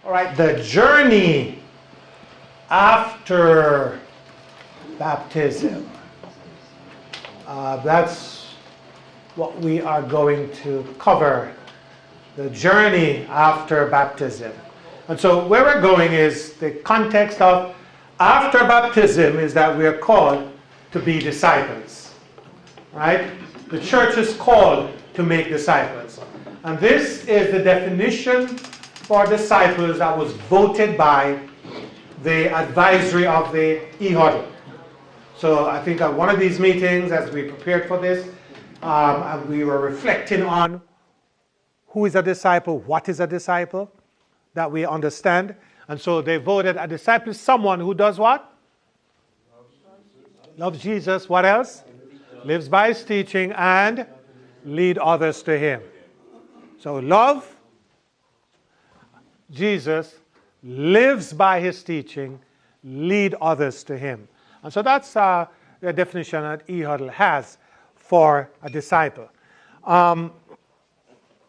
All right, the journey after baptism. That's what we are going to cover, the journey after baptism. And so where we're going is the context of after baptism is that we are called to be disciples, right? The church is called to make disciples. And this is the definition for disciples that was voted by the advisory of the e-huddle. So I think at one of these meetings, as we prepared for this, and we were reflecting on who is a disciple, what is a disciple, that we understand. And so they voted a disciple is someone who does what? Loves Jesus. What else? Lives by his teaching and lead others to him. So love Jesus, lives by his teaching, lead others to him. And so that's the definition that e-huddle has for a disciple. And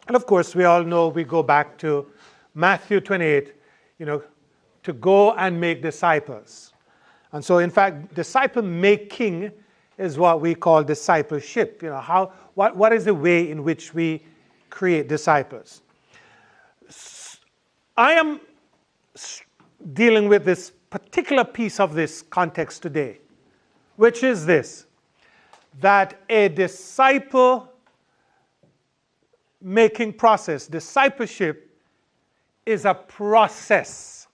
of course, we all know we go back to Matthew 28, to go and make disciples. And so, in fact, disciple making is what we call discipleship. What is the way in which we create disciples? I am dealing with this particular piece of this context today, which is this, that a disciple making process, discipleship, is a process.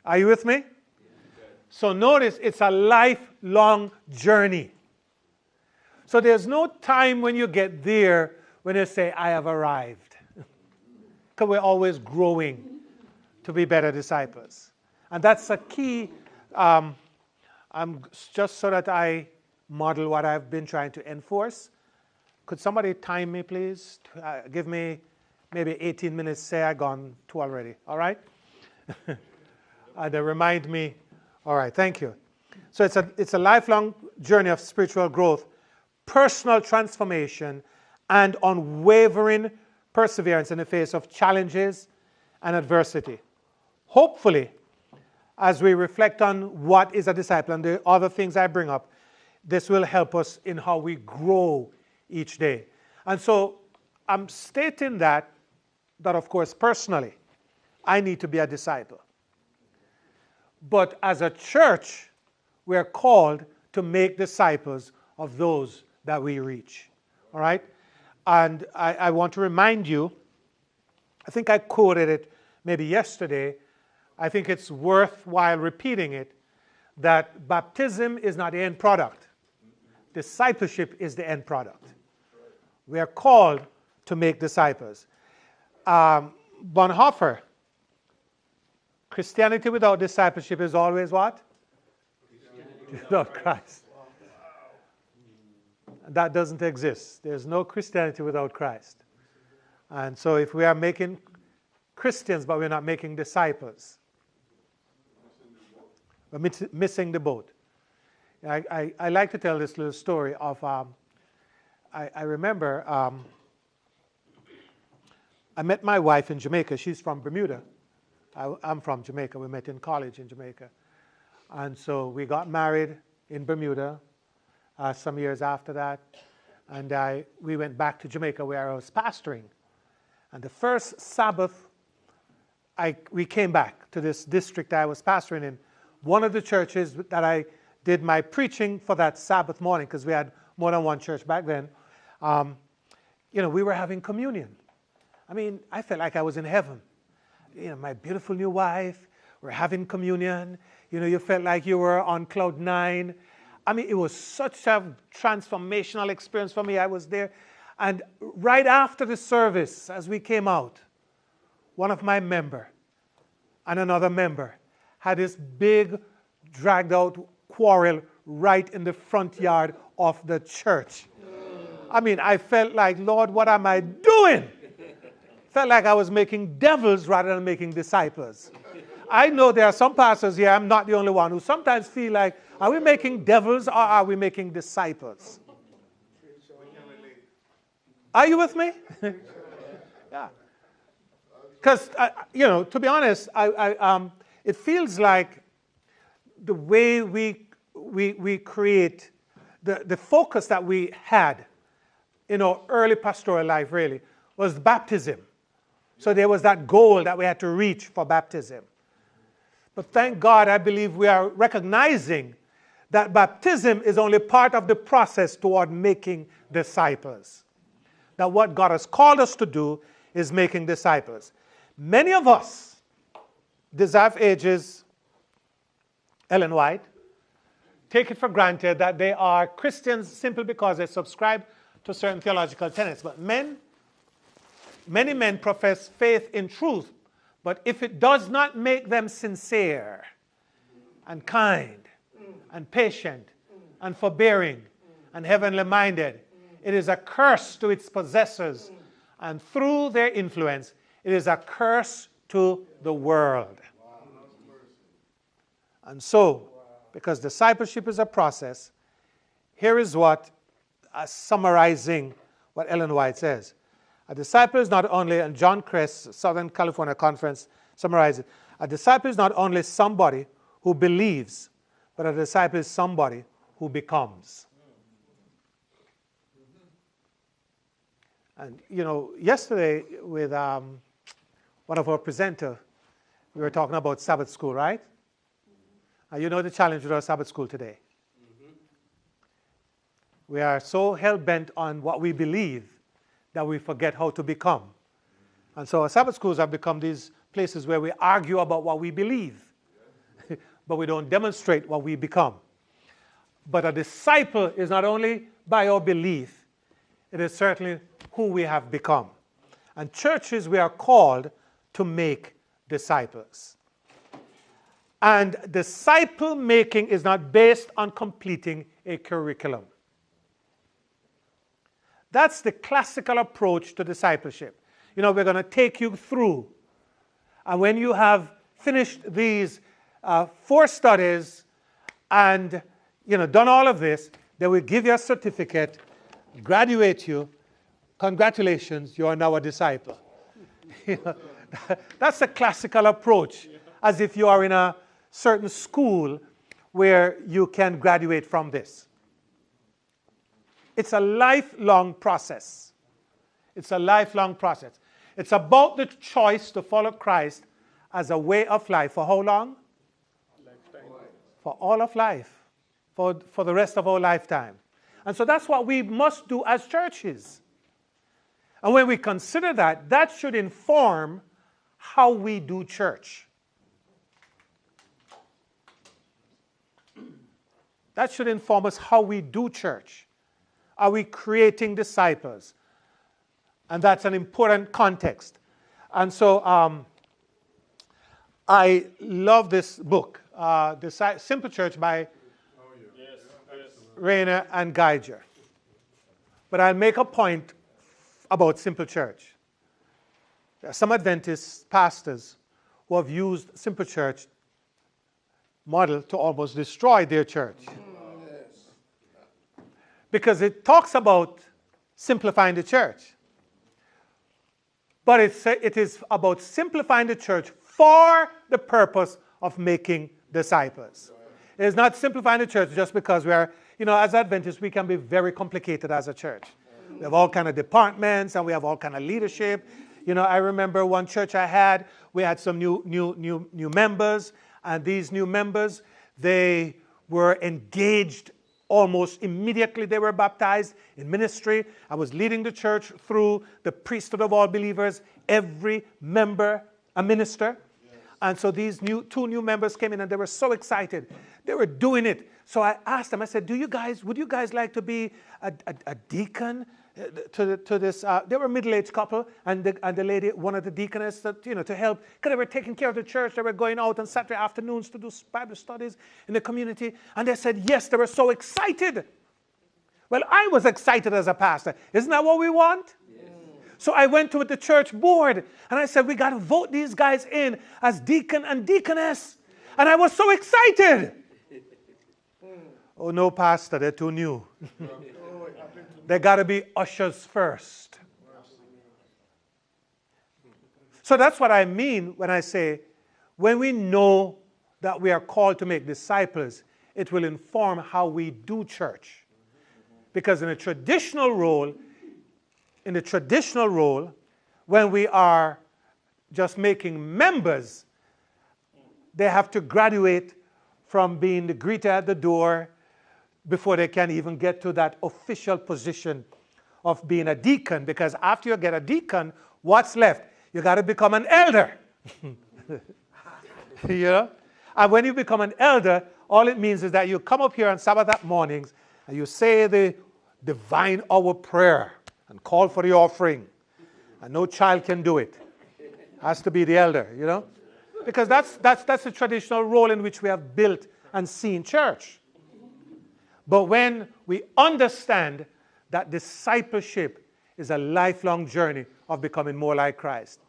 Are you with me? So notice it's a lifelong journey. So there's no time when you get there when you say, I have arrived. Because we're always growing to be better disciples. And that's a key, just so that I model what I've been trying to enforce. Could somebody time me, please? Give me maybe 18 minutes, say I've gone 2 already, all right? And remind me, all right, thank you. So it's a lifelong journey of spiritual growth, personal transformation, and unwavering perseverance in the face of challenges and adversity. Hopefully, as we reflect on what is a disciple and the other things I bring up, this will help us in how we grow each day. And so I'm stating that of course, personally, I need to be a disciple. But as a church, we're called to make disciples of those that we reach. All right? And I want to remind you, I think I quoted it maybe yesterday, I think it's worthwhile repeating it, that baptism is not the end product. Discipleship is the end product. We are called to make disciples. Bonhoeffer, Christianity without discipleship is always what? Without Christ. That doesn't exist. There's no Christianity without Christ. And so if we are making Christians but we're not making disciples, we're missing the boat. I like to tell this little story of, I remember I met my wife in Jamaica. She's from Bermuda. I'm from Jamaica. We met in college in Jamaica. And so we got married in Bermuda some years after that. And we went back to Jamaica where I was pastoring. And the first Sabbath, we came back to this district I was pastoring in. One of the churches that I did my preaching for that Sabbath morning, because we had more than one church back then, we were having communion. I mean, I felt like I was in heaven. My beautiful new wife, we're having communion. You felt like you were on cloud 9. I mean, it was such a transformational experience for me. I was there. And right after the service, as we came out, one of my member and another member had this big, dragged out quarrel right in the front yard of the church. I mean, I felt like, Lord, what am I doing? Felt like I was making devils rather than making disciples. I know there are some pastors here, I'm not the only one, who sometimes feel like, are we making devils or are we making disciples? Are you with me? Yeah. Because, to be honest, it feels like the way we create, the focus that we had in our early pastoral life really was baptism. So there was that goal that we had to reach for baptism. But thank God, I believe we are recognizing that baptism is only part of the process toward making disciples. That what God has called us to do is making disciples. Many of us, deserve ages, Ellen White, take it for granted that they are Christians simply because they subscribe to certain theological tenets. But many men profess faith in truth, but if it does not make them sincere and kind and patient and forbearing and heavenly minded, it is a curse to its possessors, and through their influence, it is a curse to the world. And so, because discipleship is a process, here is what, summarizing what Ellen White says. A disciple is not only, and John Crest, Southern California Conference, summarizes, a disciple is not only somebody who believes, but a disciple is somebody who becomes. And, yesterday with one of our presenters, we were talking about Sabbath school, right? And you know the challenge with our Sabbath school today. We are so hell-bent on what we believe that we forget how to become. And so our Sabbath schools have become these places where we argue about what we believe, but we don't demonstrate what we become. But a disciple is not only by our belief, it is certainly who we have become. And churches, we are called to make disciples. And disciple making is not based on completing a curriculum. That's the classical approach to discipleship. We're going to take you through. And when you have finished these 4 studies and done all of this, they will give you a certificate, graduate you. Congratulations, you are now a disciple. That's a classical approach, as if you are in a certain school where you can graduate from this. It's a lifelong process. It's a lifelong process. It's about the choice to follow Christ as a way of life. For how long? Lifetime. For all of life. For the rest of our lifetime. And so that's what we must do as churches. And when we consider that, that should inform how we do church. That should inform us how we do church. Are we creating disciples? And that's an important context. And so I love this book, Simple Church by Rayner and Geiger. But I'll make a point about Simple Church. There are some Adventist pastors who have used Simple Church model to almost destroy their church. Because it talks about simplifying the church. But it is about simplifying the church for the purpose of making disciples. It is not simplifying the church just because we are, as Adventists, we can be very complicated as a church. We have all kind of departments and we have all kind of leadership. I remember one church I had, we had some new members, and these new members, they were engaged almost immediately. They were baptized in ministry. I was leading the church through the priesthood of all believers, every member a minister. Yes. And so these 2 new members came in and they were so excited. They were doing it. So I asked them, I said, would you guys like to be a deacon to this? They were a middle-aged couple, and the lady, one of the deaconess, to help, because they were taking care of the church. They were going out on Saturday afternoons to do Bible studies in the community. And they said, yes, they were so excited. Well, I was excited as a pastor. Isn't that what we want? Yes. So I went to the church board, and I said, we got to vote these guys in as deacon and deaconess. And I was so excited. Oh, no, pastor, they're too new. They got to be ushers first. So that's what I mean when I say, when we know that we are called to make disciples, it will inform how we do church. Because in the traditional role, when we are just making members, they have to graduate from being the greeter at the door before they can even get to that official position of being a deacon. Because after you get a deacon, what's left? You got to become an elder. You know? And when you become an elder, all it means is that you come up here on Sabbath mornings and you say the divine hour prayer and call for the offering. And no child can do it. Has to be the elder, you know? Because that's the traditional role in which we have built and seen church. But when we understand that discipleship is a lifelong journey of becoming more like Christ,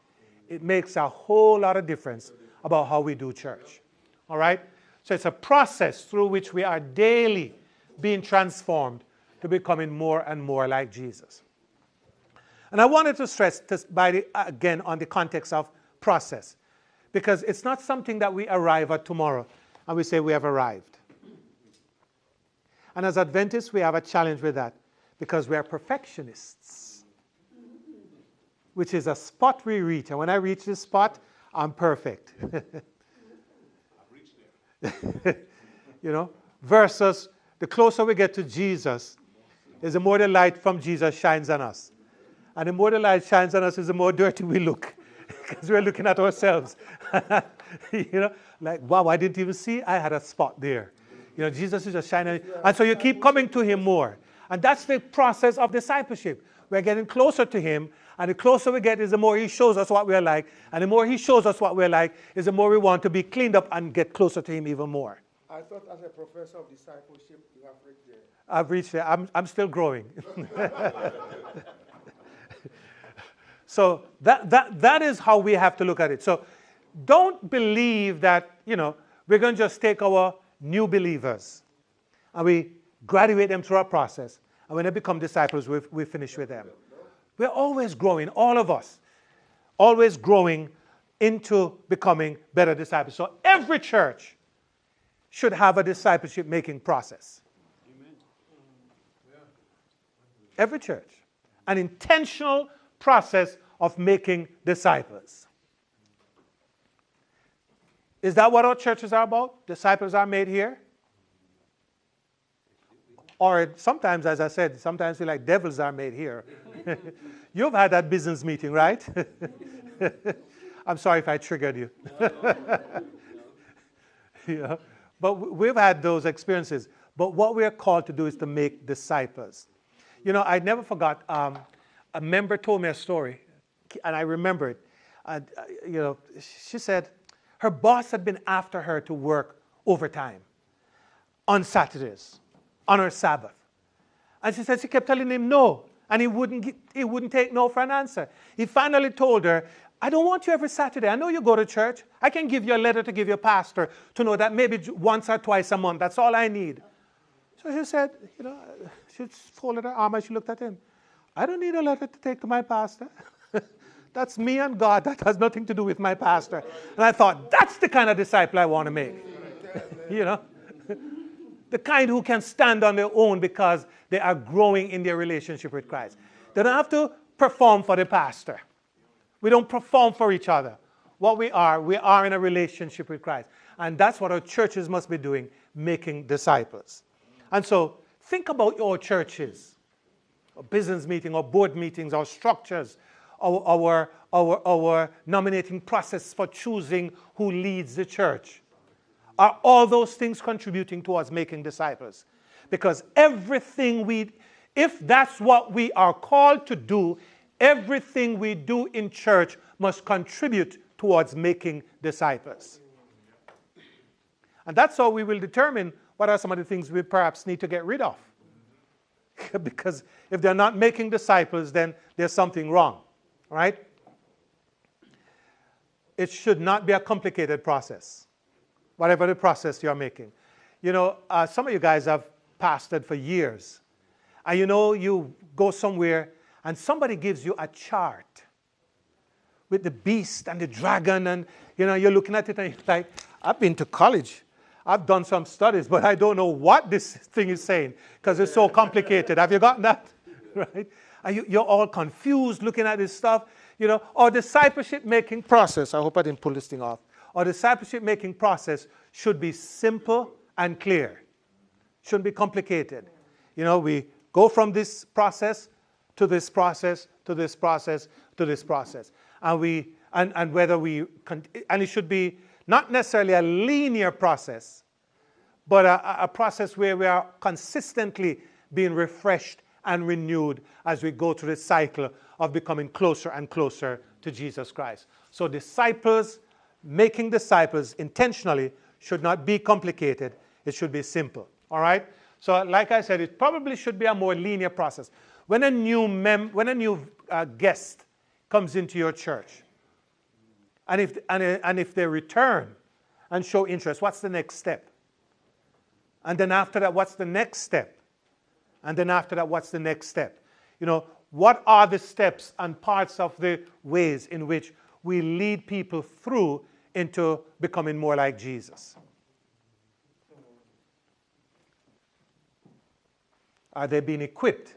it makes a whole lot of difference about how we do church. All right? So it's a process through which we are daily being transformed to becoming more and more like Jesus. And I wanted to stress this again on the context of process, because it's not something that we arrive at tomorrow and we say we have arrived. And as Adventists, we have a challenge with that because we are perfectionists, which is a spot we reach. And when I reach this spot, I'm perfect. You know, versus the closer we get to Jesus, is the more the light from Jesus shines on us. And the more the light shines on us, is the more dirty we look, because we're looking at ourselves. You know, like, wow, I didn't even see I had a spot there. You know, Jesus is just shining. And so you keep coming to him more. And that's the process of discipleship. We're getting closer to him, and the closer we get is the more he shows us what we're like. And the more he shows us what we're like is the more we want to be cleaned up and get closer to him even more. I thought as a professor of discipleship, you have reached there. I've reached there. I'm still growing. So that is how we have to look at it. So don't believe that, you know, we're going to just take our new believers and we graduate them through our process. And when they become disciples, we finish with them. We're always growing, all of us, always growing into becoming better disciples. So every church should have a discipleship making process. Amen. Every church. An intentional process of making disciples. Is that what our churches are about? Disciples are made here? Or sometimes, as I said, sometimes we like devils are made here. You've had that business meeting, right? I'm sorry if I triggered you. Yeah. But we've had those experiences. But what we're called to do is to make disciples. You know, I never forgot, a member told me a story, and I remember it. You know, she said her boss had been after her to work overtime on Saturdays, on her Sabbath. And she said she kept telling him no, and he wouldn't take no for an answer. He finally told her, I don't want you every Saturday. I know you go to church. I can give you a letter to give your pastor to know that maybe once or twice a month. That's all I need. So she said, you know, she folded her arm and she looked at him. I don't need a letter to take to my pastor. That's me and God. That has nothing to do with my pastor. And I thought, that's the kind of disciple I want to make. You know? The kind who can stand on their own because they are growing in their relationship with Christ. They don't have to perform for the pastor. We don't perform for each other. What we are in a relationship with Christ. And that's what our churches must be doing, making disciples. And so think about your churches, or business meeting, or board meetings, or structures, our nominating process for choosing who leads the church. Are all those things contributing towards making disciples? Because if that's what we are called to do, everything we do in church must contribute towards making disciples. And that's how we will determine what are some of the things we perhaps need to get rid of. Because if they're not making disciples, then there's something wrong. Right? It should not be a complicated process, whatever the process you're making. You know, some of you guys have pastored for years. And you know, you go somewhere and somebody gives you a chart with the beast and the dragon, and you're looking at it and you're like, I've been to college. I've done some studies, but I don't know what this thing is saying because it's so complicated. Have you gotten that? Right? And you're all confused looking at this stuff. Our discipleship-making process, I hope I didn't pull this thing off. Our discipleship-making process should be simple and clear. Shouldn't be complicated. We go from this process to this process to this process to this process. And it should be not necessarily a linear process, but a process where we are consistently being refreshed and renewed as we go through the cycle of becoming closer and closer to Jesus Christ. So making disciples intentionally should not be complicated. It should be simple. All right? So like I said, it probably should be a more linear process. When a new guest comes into your church, and if they return and show interest, what's the next step? And then after that, what's the next step? And then after that, what's the next step? What are the steps and parts of the ways in which we lead people through into becoming more like Jesus? Are they being equipped?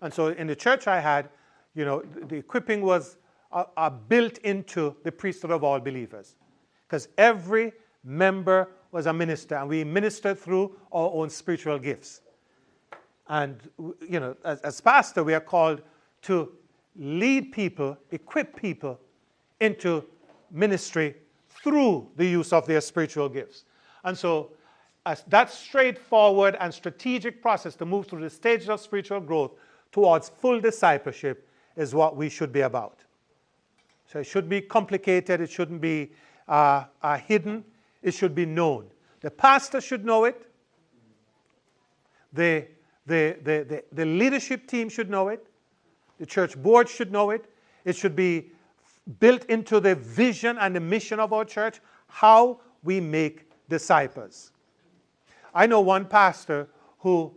And so in the church I had, the equipping was built into the priesthood of all believers. Because every member was a minister, and we ministered through our own spiritual gifts. And, as pastor, we are called to lead people, equip people into ministry through the use of their spiritual gifts. And so that straightforward and strategic process to move through the stages of spiritual growth towards full discipleship is what we should be about. So it should be complicated. It shouldn't be hidden. It should be known. The pastor should know it. The leadership team should know it. The church board should know it. It should be built into the vision and the mission of our church, how we make disciples. I know one pastor who,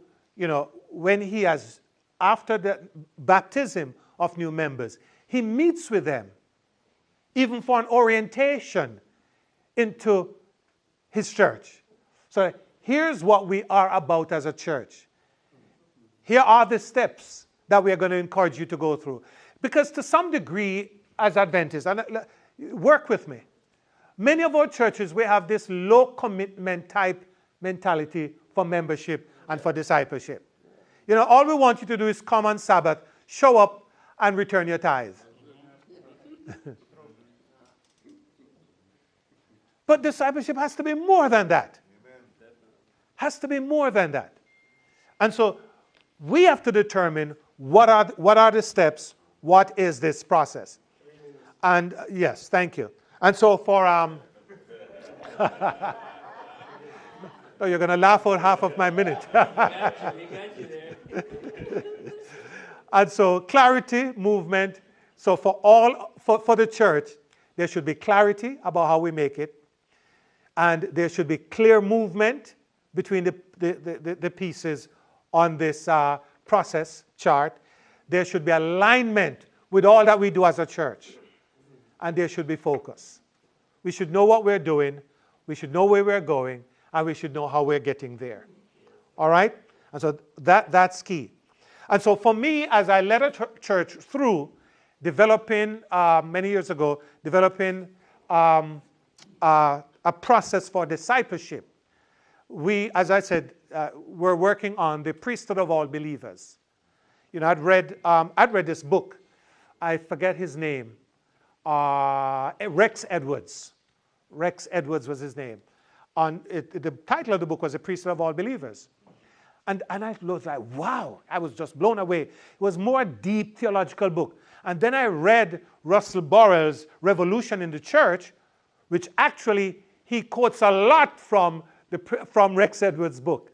when he has, after the baptism of new members, he meets with them, even for an orientation into his church. So here's what we are about as a church. Here are the steps that we are going to encourage you to go through. Because to some degree, as Adventists, and work with me, many of our churches, we have this low commitment type mentality for membership and for discipleship. All we want you to do is come on Sabbath, show up, and return your tithe. But discipleship has to be more than that. Has to be more than that. And so we have to determine what are the steps, what is this process. And yes, thank you. And so for no, you're going to laugh for half of my minute. And so clarity, movement. So for the church, there should be clarity about how we make it. And there should be clear movement between the pieces on this process chart. There should be alignment with all that we do as a church. And there should be focus. We should know what we're doing. We should know where we're going. And we should know how we're getting there. All right? And so that's key. And so for me, as I led a church through developing, many years ago, developing a process for discipleship, we, as I said, we're working on the priesthood of all believers. I'd read this book. I forget his name. Rex Edwards. Rex Edwards was his name. The title of the book was The Priesthood of All Believers. And I was like, wow, I was just blown away. It was more a deep theological book. And then I read Russell Burrell's Revolution in the Church, which actually he quotes a lot from Rex Edwards' book,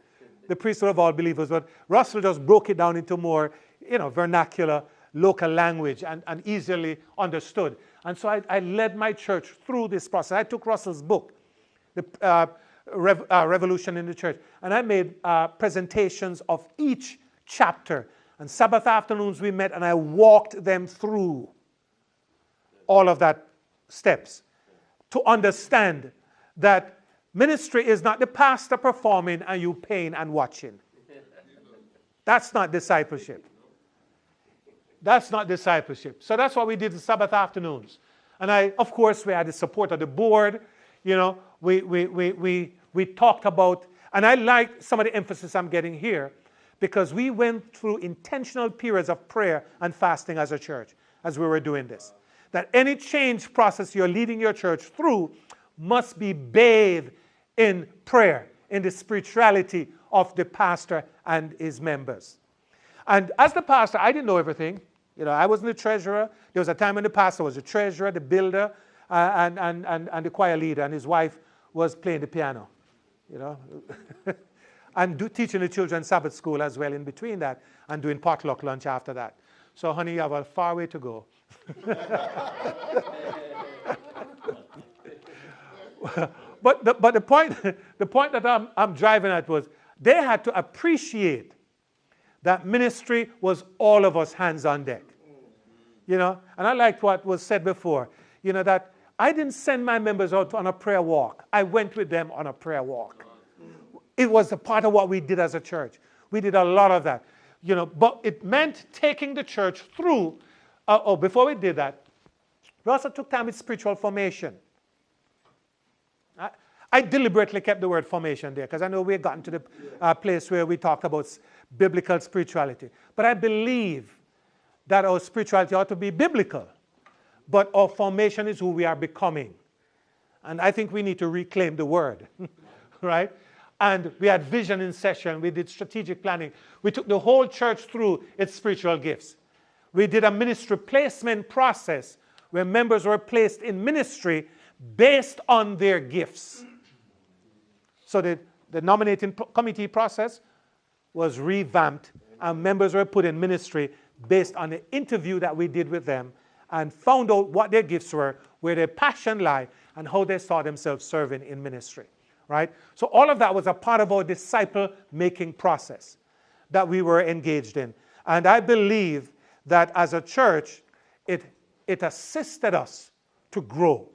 The Priesthood of All Believers. But Russell just broke it down into more, vernacular, local language and easily understood. And so I led my church through this process. I took Russell's book, The Revolution in the Church, and I made presentations of each chapter. And Sabbath afternoons we met and I walked them through all of that steps to understand that ministry is not the pastor performing and you paying and watching. That's not discipleship. That's not discipleship. So that's what we did the Sabbath afternoons. And of course, we had the support of the board. You know, we talked about, and I like some of the emphasis I'm getting here, because we went through intentional periods of prayer and fasting as a church as we were doing this. That any change process you're leading your church through must be bathed in prayer, in the spirituality of the pastor and his members. And as the pastor, I didn't know everything. You know, I wasn't the treasurer. There was a time when the pastor was the treasurer, the builder, and the choir leader, and his wife was playing the piano. You know, and teaching the children Sabbath school as well in between that, and doing potluck lunch after that. So, honey, you have a far way to go. But the point that I'm driving at was they had to appreciate that ministry was all of us hands on deck. You know, and I liked what was said before, you know, that I didn't send my members out on a prayer walk. I went with them on a prayer walk. It was a part of what we did as a church. We did a lot of that, you know, but it meant taking the church through. Before we did that, we also took time with spiritual formation. I deliberately kept the word formation there because I know we had gotten to the place where we talked about biblical spirituality. But I believe that our spirituality ought to be biblical. But our formation is who we are becoming. And I think we need to reclaim the word, right? And we had vision in session. We did strategic planning. We took the whole church through its spiritual gifts. We did a ministry placement process where members were placed in ministry based on their gifts. So the nominating committee process was revamped, and members were put in ministry based on the interview that we did with them and found out what their gifts were, where their passion lay, and how they saw themselves serving in ministry, right? So all of that was a part of our disciple-making process that we were engaged in. And I believe that as a church, it assisted us to grow.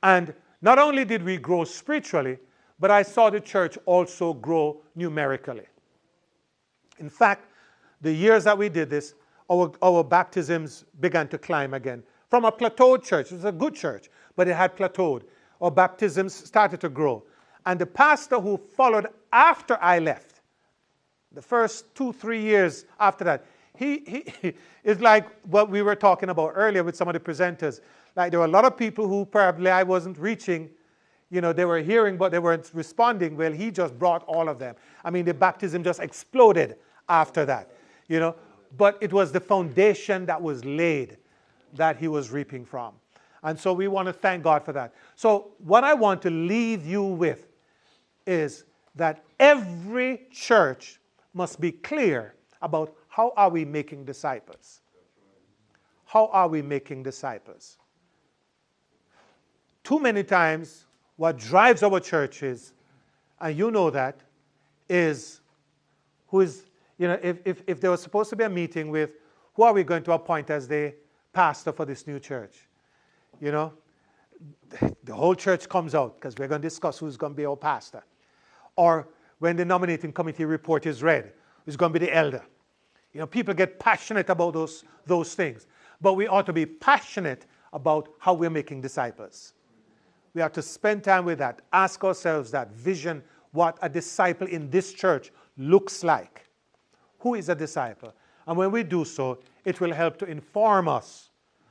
And not only did we grow spiritually, but I saw the church also grow numerically. In fact, the years that we did this, our baptisms began to climb again. From a plateaued church, it was a good church, but it had plateaued. Our baptisms started to grow. And the pastor who followed after I left, the first 2-3 years after that, he is like what we were talking about earlier with some of the presenters. Like there were a lot of people who probably I wasn't reaching. You know, they were hearing, but they weren't responding. Well, he just brought all of them. I mean, the baptism just exploded after that, you know. But it was the foundation that was laid that he was reaping from. And so we want to thank God for that. So what I want to leave you with is that every church must be clear about how are we making disciples. How are we making disciples? Too many times, what drives our churches, and you know that, is who is, you know, if there was supposed to be a meeting with who are we going to appoint as the pastor for this new church, you know, the whole church comes out because we're going to discuss who's going to be our pastor. Or when the nominating committee report is read, who's going to be the elder. You know, people get passionate about those things. But we ought to be passionate about how we're making disciples. We have to spend time with that, ask ourselves that vision, what a disciple in this church looks like. Who is a disciple? And when we do so, it will help to inform us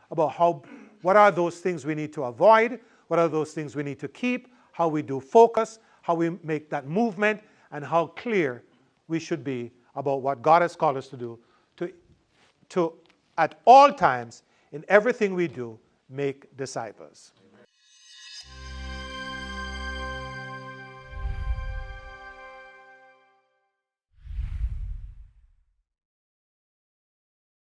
about what are those things we need to avoid, what are those things we need to keep, how we do focus, how we make that movement, and how clear we should be about what God has called us to do, to at all times, in everything we do, make disciples.